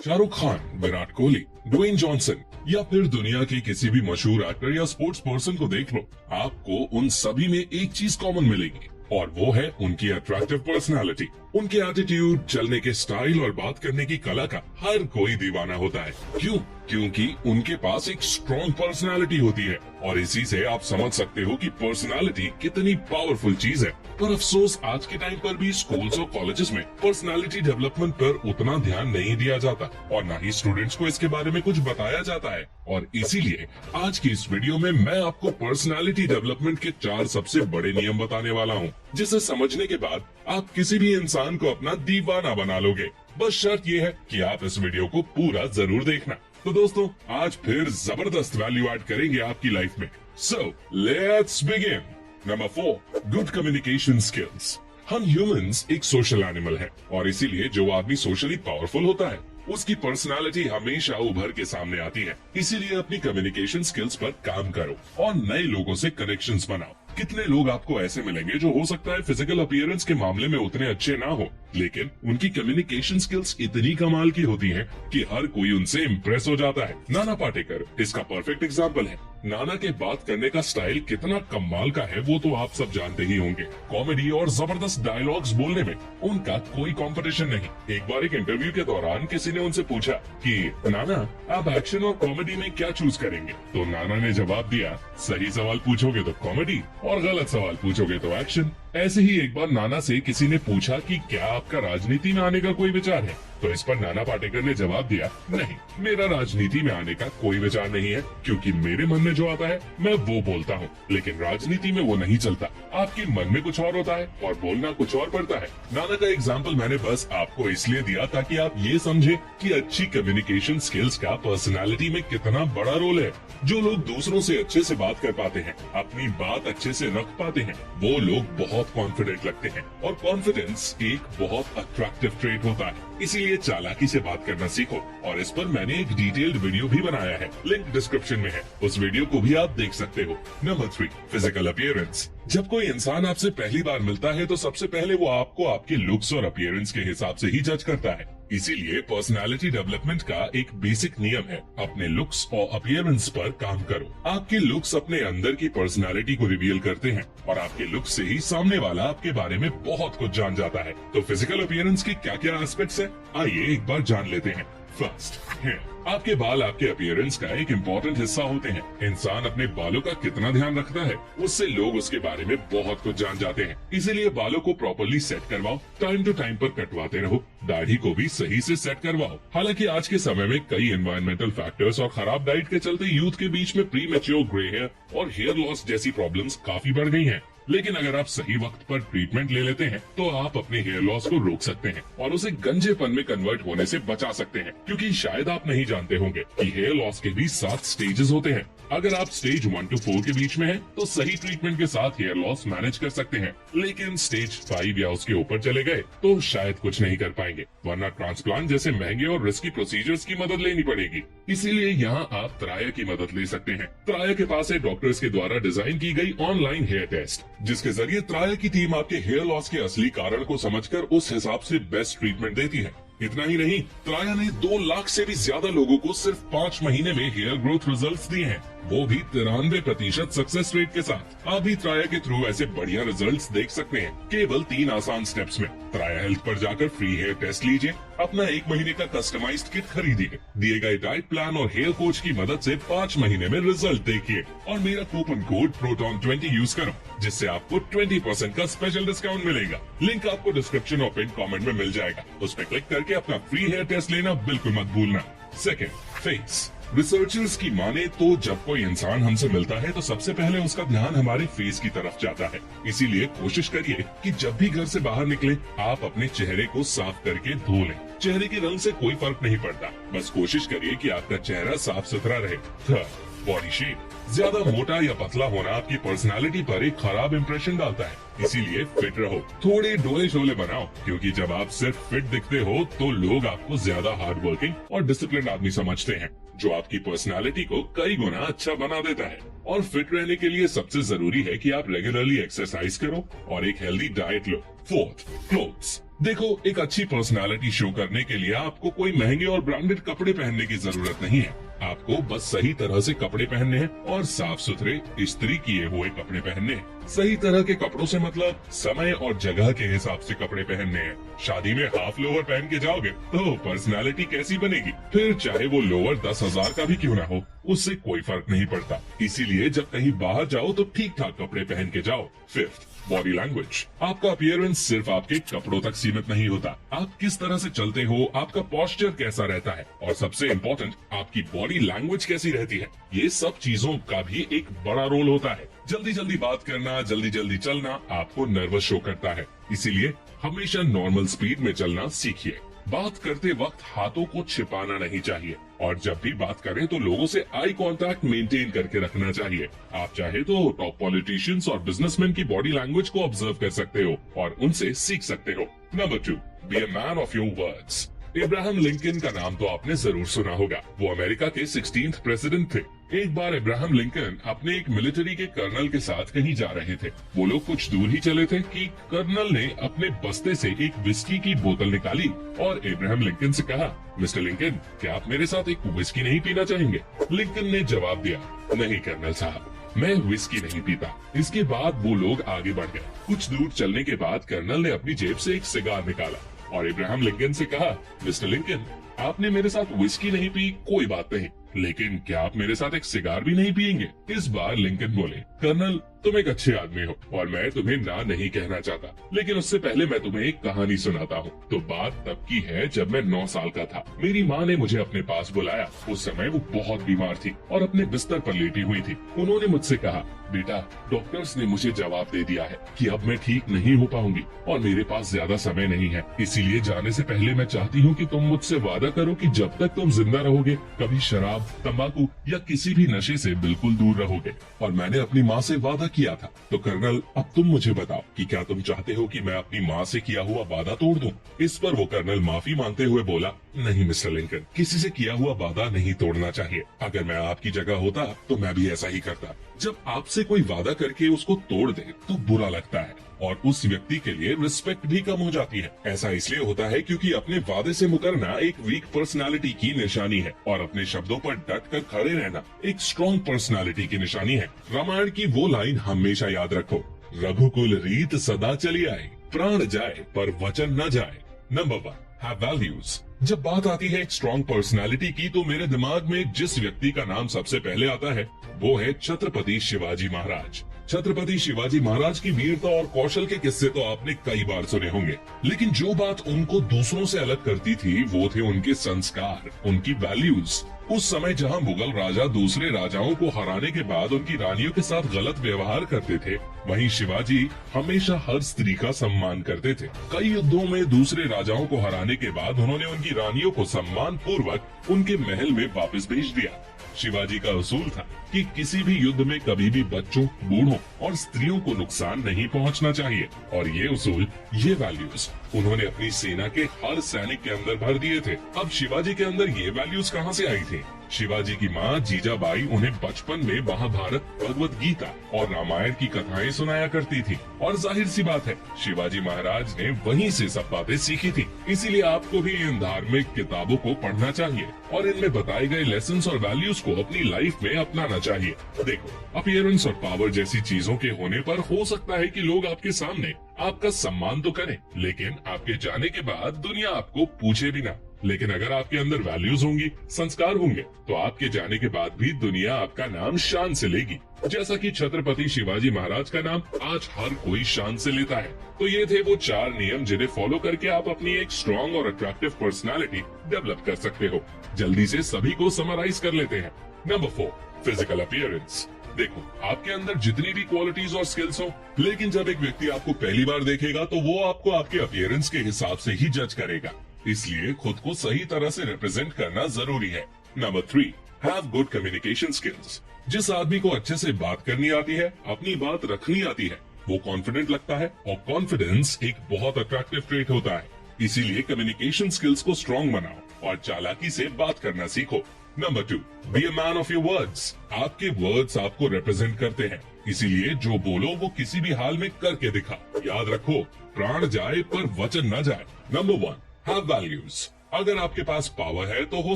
Shahrukh Khan, Virat Kohli, Dwayne Johnson या फिर दुनिया के किसी भी मशहूर एक्टर या स्पोर्ट्स पर्सन को देख लो, आपको उन सभी में एक चीज कॉमन मिलेगी और वो है उनकी अट्रैक्टिव पर्सनालिटी। उनके एटीट्यूड, चलने के स्टाइल और बात करने की कला का हर कोई दीवाना होता है। क्यों? क्योंकि उनके पास एक स्ट्रॉन्ग पर्सनालिटी होती है और इसी से आप समझ सकते हो कि पर्सनालिटी कितनी पावरफुल चीज है। पर अफसोस आज के टाइम पर भी स्कूल्स और कॉलेजेस में पर्सनालिटी डेवलपमेंट पर उतना ध्यान नहीं दिया जाता और न ही स्टूडेंट्स को इसके बारे में कुछ बताया जाता है। और इसीलिए आज की इस वीडियो में मैं आपको पर्सनालिटी डेवलपमेंट के 4 सबसे बड़े नियम बताने वाला हूँ, जिसे समझने के बाद आप किसी भी इंसान को अपना दीवाना बना लोगे। बस शर्त ये है कि आप इस वीडियो को पूरा जरूर देखना। तो दोस्तों, आज फिर जबरदस्त वैल्यू ऐड करेंगे आपकी लाइफ में। So let's begin. Number 4, good communication skills. हम ह्यूमंस एक सोशल एनिमल है और इसीलिए जो आदमी सोशली पावरफुल होता है उसकी पर्सनालिटी हमेशा उभर के सामने आती है। इसीलिए अपनी कम्युनिकेशन स्किल्स पर काम करो और नए लोगों से कनेक्शंस बनाओ। कितने लोग आपको ऐसे मिलेंगे जो हो सकता है फिजिकल अपीयरेंस के मामले में उतने अच्छे ना हो, लेकिन उनकी कम्युनिकेशन स्किल्स इतनी कमाल की होती हैं कि हर कोई उनसे इम्प्रेस हो जाता है। नाना पाटेकर इसका परफेक्ट एग्जाम्पल है। नाना के बात करने का स्टाइल कितना कमाल का है वो तो आप सब जानते ही होंगे। कॉमेडी और जबरदस्त डायलॉग्स बोलने में उनका कोई कंपटीशन नहीं। एक बार एक इंटरव्यू के दौरान किसी ने उनसे पूछा कि नाना, आप एक्शन और कॉमेडी में क्या चूज करेंगे? तो नाना ने जवाब दिया, सही सवाल पूछोगे तो कॉमेडी और गलत सवाल पूछोगे तो एक्शन। ऐसे ही एक बार नाना से किसी ने पूछा कि क्या आपका राजनीति में आने का कोई विचार है? तो इस पर नाना पाटेकर ने जवाब दिया, नहीं, मेरा राजनीति में आने का कोई विचार नहीं है, क्योंकि मेरे मन में जो आता है मैं वो बोलता हूँ, लेकिन राजनीति में वो नहीं चलता। आपके मन में कुछ और होता है और बोलना कुछ और पड़ता है। नाना का एग्जाम्पल मैंने बस आपको इसलिए दिया ताकि आप ये समझे कि अच्छी कम्युनिकेशन स्किल्स का पर्सनालिटी में कितना बड़ा रोल है। जो लोग दूसरों से अच्छे से बात कर पाते हैं, अपनी बात अच्छे से रख पाते हैं, वो लोग बहुत कॉन्फिडेंट लगते हैं और कॉन्फिडेंस एक बहुत अट्रैक्टिव ट्रेट होता है। इसीलिए चालाकी से बात करना सीखो और इस पर मैंने एक डिटेल्ड वीडियो भी बनाया है, लिंक डिस्क्रिप्शन में है, उस वीडियो को भी आप देख सकते हो। Number 3, physical appearance. जब कोई इंसान आपसे पहली बार मिलता है तो सबसे पहले वो आपको आपके लुक्स और अपीयरेंस के हिसाब से ही जज करता है। इसीलिए पर्सनालिटी डेवलपमेंट का एक बेसिक नियम है, अपने लुक्स और अपीयरेंस पर काम करो। आपके लुक्स अपने अंदर की पर्सनालिटी को रिवील करते हैं और आपके लुक्स से ही सामने वाला आपके बारे में बहुत कुछ जान जाता है। तो फिजिकल अपीयरेंस के क्या क्या एस्पेक्ट्स हैं, आइए एक बार जान लेते हैं। First, hair. आपके बाल आपके अपीयरेंस का एक इम्पोर्टेंट हिस्सा होते हैं। इंसान अपने बालों का कितना ध्यान रखता है उससे लोग उसके बारे में बहुत कुछ जान जाते हैं। इसीलिए बालों को प्रॉपर्ली सेट करवाओ, टाइम टू टाइम पर कटवाते रहो, दाढ़ी को भी सही से सेट करवाओ। हालांकि आज के समय में कई एनवायरमेंटल फैक्टर्स और खराब डाइट के चलते यूथ के बीच में प्री मैच्योर ग्रे हेयर और हेयर लॉस जैसी प्रॉब्लम्स काफी बढ़ गई हैं। लेकिन अगर आप सही वक्त पर ट्रीटमेंट ले लेते हैं तो आप अपने हेयर लॉस को रोक सकते हैं और उसे गंजेपन में कन्वर्ट होने से बचा सकते हैं। क्योंकि शायद आप नहीं जानते होंगे कि हेयर लॉस के भी 7 स्टेजेस होते हैं। अगर आप स्टेज 1 to 4 के बीच में हैं, तो सही ट्रीटमेंट के साथ हेयर लॉस मैनेज कर सकते हैं, लेकिन स्टेज 5 या उसके ऊपर चले गए तो शायद कुछ नहीं कर पाएंगे, वरना ट्रांसप्लांट जैसे महंगे और रिस्की प्रोसीजर्स की मदद लेनी पड़ेगी। इसीलिए यहाँ आप त्राया की मदद ले सकते हैं। त्राया के पास है डॉक्टर्स के द्वारा डिजाइन की गई ऑनलाइन हेयर टेस्ट, जिसके जरिए त्राया की टीम आपके हेयर लॉस के असली कारण को समझकर उस हिसाब से बेस्ट ट्रीटमेंट देती है। इतना ही नहीं, त्राया ने 2 लाख से भी ज्यादा लोगों को सिर्फ 5 महीने में हेयर ग्रोथ रिजल्ट्स दिए हैं, वो भी 93% सक्सेस रेट के साथ। आप भी त्राया के थ्रू ऐसे बढ़िया रिजल्ट्स देख सकते हैं केवल 3 आसान स्टेप्स में। त्राया हेल्थ पर जाकर फ्री हेयर टेस्ट लीजिए, अपना 1 महीने का कस्टमाइज्ड किट खरीदिए, दिए गए डाइट प्लान और हेयर कोच की मदद से 5 महीने में रिजल्ट देखिए और मेरा कूपन कोड PROTON20 यूज करो, जिससे आपको 20% का स्पेशल डिस्काउंट मिलेगा। लिंक आपको डिस्क्रिप्शन और पिन कमेंट में मिल जाएगा, उस पर क्लिक करके अपना फ्री हेयर टेस्ट लेना बिल्कुल मत भूलना। Second, face. रिसर्चर्स की माने तो जब कोई इंसान हमसे मिलता है तो सबसे पहले उसका ध्यान हमारे फेस की तरफ जाता है। इसीलिए कोशिश करिए कि जब भी घर से बाहर निकले आप अपने चेहरे को साफ करके धो लें। चेहरे के रंग से कोई फर्क नहीं पड़ता, बस कोशिश करिए कि आपका चेहरा साफ सुथरा रहे। Third, body shape. ज्यादा मोटा या पतला होना आपकी पर्सनालिटी पर एक खराब इंप्रेशन डालता है। इसीलिए फिट रहो, थोड़े डोले शोले बनाओ, क्योंकि जब आप सिर्फ फिट दिखते हो तो लोग आपको ज्यादा हार्ड वर्किंग और डिसिप्लिन आदमी समझते हैं, जो आपकी पर्सनालिटी को कई गुना अच्छा बना देता है। और फिट रहने के लिए सबसे जरूरी है कि आप रेगुलरली एक्सरसाइज करो और एक हेल्दी डाइट लो। Fourth, clothes. देखो, एक अच्छी पर्सनालिटी शो करने के लिए आपको कोई महंगे और ब्रांडेड कपड़े पहनने की जरूरत नहीं है। आपको बस सही तरह से कपड़े पहनने हैं और साफ सुथरे इस्त्री किए हुए कपड़े पहनने हैं। सही तरह के कपड़ों से मतलब समय और जगह के हिसाब से कपड़े पहनने हैं। शादी में हाफ लोअर पहन के जाओगे तो पर्सनालिटी कैसी बनेगी? फिर चाहे वो लोअर 10,000 का भी क्यों ना हो, उससे कोई फर्क नहीं पड़ता। इसीलिए जब कहीं बाहर जाओ तो ठीक ठाक कपड़े पहन के जाओ। Fifth, body language. आपका अपीयरेंस सिर्फ आपके कपड़ों तक सीमित नहीं होता। आप किस तरह से चलते हो, आपका पोस्चर कैसा रहता है और सबसे इम्पोर्टेंट आपकी बॉडी लैंग्वेज कैसी रहती है, ये सब चीजों का भी एक बड़ा रोल होता है। जल्दी जल्दी बात करना, जल्दी जल्दी चलना आपको नर्वस शो करता है। इसीलिए हमेशा नॉर्मल स्पीड में चलना सीखिए। बात करते वक्त हाथों को छिपाना नहीं चाहिए और जब भी बात करें तो लोगों से आई कांटेक्ट मेंटेन करके रखना चाहिए। आप चाहे तो टॉप पॉलिटिशियंस और बिजनेसमैन की बॉडी लैंग्वेज को ऑब्जर्व कर सकते हो और उनसे सीख सकते हो। Number 2, be a man of your words. Abraham Lincoln का नाम तो आपने जरूर सुना होगा। वो अमेरिका के 16th प्रेसिडेंट थे। एक बार इब्राहम लिंकन अपने एक मिलिट्री के कर्नल के साथ कहीं जा रहे थे। वो लोग कुछ दूर ही चले थे कि कर्नल ने अपने बस्ते से एक विस्की की बोतल निकाली और इब्राहम लिंकन से कहा, मिस्टर लिंकन, क्या आप मेरे साथ एक विस्की नहीं पीना चाहेंगे? लिंकन ने जवाब दिया, नहीं कर्नल साहब, मैं विस्की नहीं पीता। इसके बाद वो लोग आगे बढ़ गए। कुछ दूर चलने के बाद कर्नल ने अपनी जेब से एक सिगार निकाला और इब्राहम लिंकन से कहा, मिस्टर लिंकन, आपने मेरे साथ विस्की नहीं पी, कोई बात नहीं, लेकिन क्या आप मेरे साथ एक सिगार भी नहीं पियेंगे? इस बार लिंकन बोले, कर्नल, तुम एक अच्छे आदमी हो और मैं तुम्हें ना नहीं कहना चाहता, लेकिन उससे पहले मैं तुम्हें एक कहानी सुनाता हूँ। तो बात तब की है जब मैं 9 साल का था। मेरी माँ ने मुझे अपने पास बुलाया। उस समय वो बहुत बीमार थी और अपने बिस्तर पर लेटी हुई थी। उन्होंने मुझसे कहा, बेटा, डॉक्टर्स ने मुझे जवाब दे दिया है कि अब मैं ठीक नहीं हो पाऊंगी और मेरे पास ज्यादा समय नहीं है। इसीलिए जाने से पहले मैं चाहती हूँ कि तुम मुझसे वादा करो कि जब तक तुम जिंदा रहोगे कभी शराब, तंबाकू या किसी भी नशे से बिल्कुल दूर रहोगे। और मैंने अपनी माँ से वादा किया था। तो कर्नल, अब तुम मुझे बताओ कि क्या तुम चाहते हो कि मैं अपनी माँ से किया हुआ वादा तोड़ दूं? इस पर वो कर्नल माफी मांगते हुए बोला, नहीं मिस्टर लिंकन, किसी से किया हुआ वादा नहीं तोड़ना चाहिए। अगर मैं आपकी जगह होता तो मैं भी ऐसा ही करता। जब आपसे कोई वादा करके उसको तोड़ दे तो बुरा लगता है और उस व्यक्ति के लिए रिस्पेक्ट भी कम हो जाती है। ऐसा इसलिए होता है क्योंकि अपने वादे से मुकरना एक वीक पर्सनालिटी की निशानी है और अपने शब्दों पर डट कर खड़े रहना एक स्ट्रॉन्ग पर्सनालिटी की निशानी है। रामायण की वो लाइन हमेशा याद रखो, रघुकुल रीत सदा चली आए, प्राण जाए पर वचन न जाए। Number 1, have values. जब बात आती है एक स्ट्रॉन्ग पर्सनालिटी की तो मेरे दिमाग में जिस व्यक्ति का नाम सबसे पहले आता है वो है छत्रपति शिवाजी महाराज। छत्रपति शिवाजी महाराज की वीरता और कौशल के किस्से तो आपने कई बार सुने होंगे, लेकिन जो बात उनको दूसरों से अलग करती थी वो थे उनके संस्कार, उनकी वैल्यूज। उस समय जहां मुगल राजा दूसरे राजाओं को हराने के बाद उनकी रानियों के साथ गलत व्यवहार करते थे, वहीं शिवाजी हमेशा हर स्त्री का सम्मान करते थे। कई युद्धों में दूसरे राजाओं को हराने के बाद उन्होंने उनकी रानियों को सम्मान पूर्वक उनके महल में वापस भेज दिया। शिवाजी का उसूल था कि किसी भी युद्ध में कभी भी बच्चों, बूढ़ों और स्त्रियों को नुकसान नहीं पहुंचना चाहिए और ये उसूल, ये वैल्यूज उन्होंने अपनी सेना के हर सैनिक के अंदर भर दिए थे। अब शिवाजी के अंदर ये वैल्यूज कहां से आई थी? शिवाजी की माँ जीजाबाई उन्हें बचपन में महाभारत, भगवत गीता और रामायण की कथाएं सुनाया करती थी और जाहिर सी बात है शिवाजी महाराज ने वहीं से सब बातें सीखी थी। इसीलिए आपको भी इन धार्मिक किताबों को पढ़ना चाहिए और इनमें बताए गए लेसन्स और वैल्यूज को अपनी लाइफ में अपनाना चाहिए। देखो, अपीयरेंस और पावर जैसी चीजों के होने पर हो सकता है कि लोग आपके सामने आपका सम्मान तो करें, लेकिन आपके जाने के बाद दुनिया आपको पूछे भी ना। लेकिन अगर आपके अंदर वैल्यूज होंगी, संस्कार होंगे, तो आपके जाने के बाद भी दुनिया आपका नाम शान से लेगी, जैसा कि छत्रपति शिवाजी महाराज का नाम आज हर कोई शान से लेता है। तो ये थे वो 4 नियम जिन्हें फॉलो करके आप अपनी एक स्ट्रॉन्ग और अट्रैक्टिव पर्सनालिटी डेवलप कर सकते हो। जल्दी से सभी को समराइज कर लेते हैं। Number 4, physical appearance. देखो, आपके अंदर जितनी भी क्वालिटीज और स्किल्स हो, लेकिन जब एक व्यक्ति आपको पहली बार देखेगा तो वो आपको आपके अपीयरेंस के हिसाब से ही जज करेगा। इसलिए खुद को सही तरह से रिप्रेजेंट करना जरूरी है। Number 3, have good communication skills. जिस आदमी को अच्छे से बात करनी आती है, अपनी बात रखनी आती है, वो कॉन्फिडेंट लगता है और कॉन्फिडेंस एक बहुत अट्रैक्टिव ट्रेट होता है। इसीलिए कम्युनिकेशन स्किल्स को स्ट्रॉन्ग बनाओ और चालाकी से बात करना सीखो। Number 2, be a man of your words. आपके वर्ड्स आपको रिप्रेजेंट करते हैं, इसीलिए जो बोलो वो किसी भी हाल में करके दिखा। याद रखो, प्राण जाए पर वचन न जाए। Number 1, have values. अगर आपके पास पावर है तो हो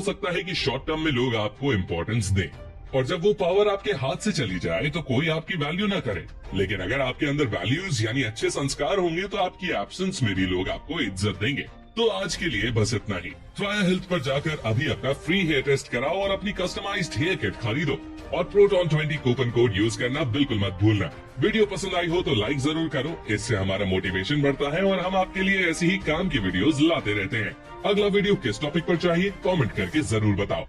सकता है कि शॉर्ट टर्म में लोग आपको इम्पोर्टेंस दें, और जब वो पावर आपके हाथ से चली जाए तो कोई आपकी वैल्यू ना करे। लेकिन अगर आपके अंदर वैल्यूज यानी अच्छे संस्कार होंगे तो आपकी एब्सेंस में भी लोग आपको इज्जत देंगे। तो आज के लिए बस इतना ही। ट्राया हेल्थ पर जाकर अभी अपना फ्री हेयर टेस्ट कराओ और अपनी कस्टमाइज्ड हेयर किट खरीदो, और प्रोटॉन 20 कूपन कोड यूज करना बिल्कुल मत भूलना। वीडियो पसंद आई हो तो लाइक जरूर करो, इससे हमारा मोटिवेशन बढ़ता है और हम आपके लिए ऐसी ही काम की वीडियोस लाते रहते हैं। अगला वीडियो किस टॉपिक पर चाहिए कमेंट करके जरूर बताओ।